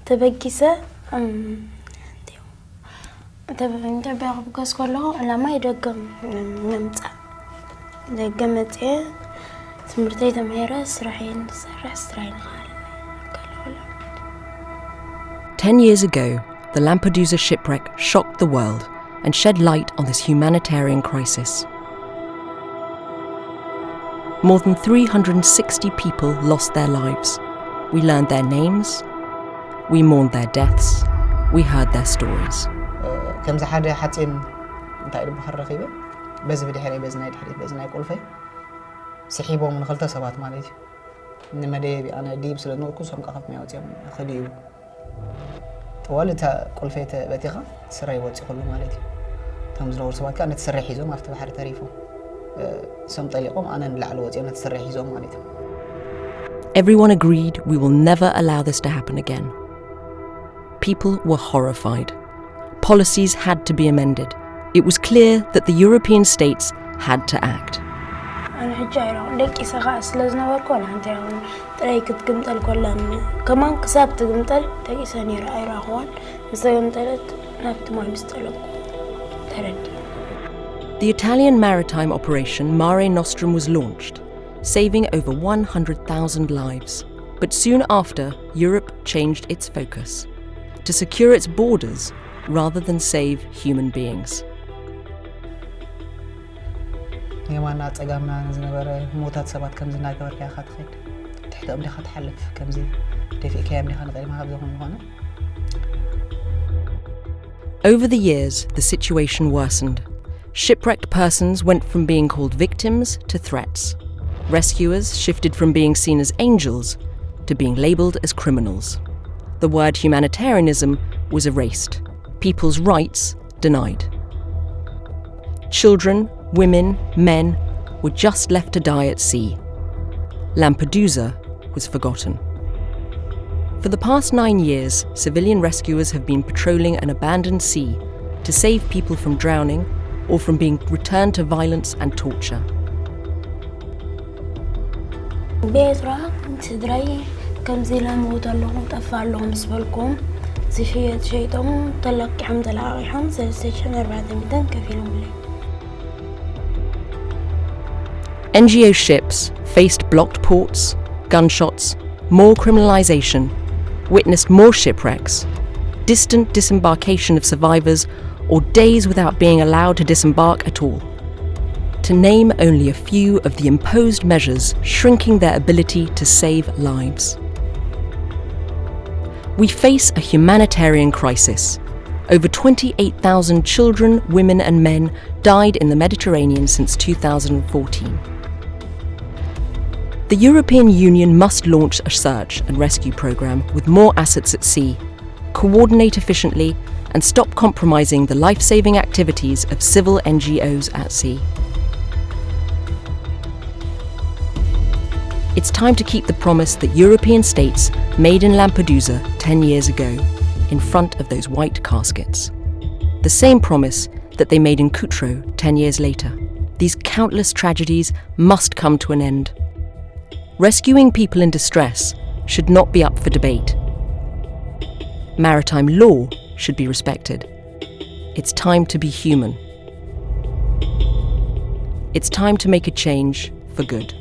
تبقيسة تبقى بقص كله لما يدقم نمتع دقمت إيه سمرتي تمهيرة سرحين سرحين 10 years ago, the Lampedusa shipwreck shocked the world and shed light on this humanitarian crisis. More than 360 people lost their lives. We learned their names, we mourned their deaths, we heard their stories. كم زحادة حتين انتايد بحر رقيبة بس بدي حري بزنايد قلفة سحيبه من خلطة سبات مالتي إنما دي أنا ديب سلطة نور كوسهم كأخذ ميوتي خديو والدها قلفة بتيخة سرعي واتي كله مالتي تمز لور سبات كانت تسرح حيزو ما أفتح بحر تاريفه سم طليقهم أنا نلع الواتي أنا تسرح حيزو مالتي. Everyone agreed we will never allow this to happen again. People were horrified. Policies had to be amended. It was clear that the European states had to act. أنا حجايرة لك إسقاء سلزنا وركون عندهم تريكت قمتل كلهم كمان كسبت قمتل تجسني رأي راهون بس قمتلت نبت ما مستلق تردي. The Italian maritime operation Mare Nostrum was launched, saving over 100,000 lives. But soon after, Europe changed its focus to secure its borders rather than save human beings. يمانا تجمعنا زنبرة موتات سبات كم زنا كبر كيا خد خيد تحت أمري خد حلف كم زي تفي كام لخان غير ما هبزهم هنا. Over the years, the situation worsened. Shipwrecked persons went from being called victims to threats. Rescuers shifted from being seen as angels to being labelled as criminals. The word humanitarianism was erased. People's rights denied. Children, women, men were just left to die at sea. Lampedusa was forgotten. For the past 9 years, civilian rescuers have been patrolling an abandoned sea to save people from drowning or from being returned to violence and torture. بيترا تدري كم زي لموت اللهم تفعل لهم بسبلكم زي شيء طلق حمد العاقحهم سلسلة 400 كفيلهم لي. NGO ships faced blocked ports, gunshots, more criminalisation, witnessed more shipwrecks, distant disembarkation of survivors, or days without being allowed to disembark at all. To name only a few of the imposed measures shrinking their ability to save lives. We face a humanitarian crisis. Over 28,000 children, women and men died in the Mediterranean since 2014. The European Union must launch a search and rescue programme with more assets at sea, coordinate efficiently, and stop compromising the life-saving activities of civil NGOs at sea. It's time to keep the promise that European states made in Lampedusa 10 years ago in front of those white caskets. The same promise that they made in Cutro 10 years later. These countless tragedies must come to an end. Rescuing people in distress should not be up for debate. Maritime law should be respected. It's time to be human. It's time to make a change for good.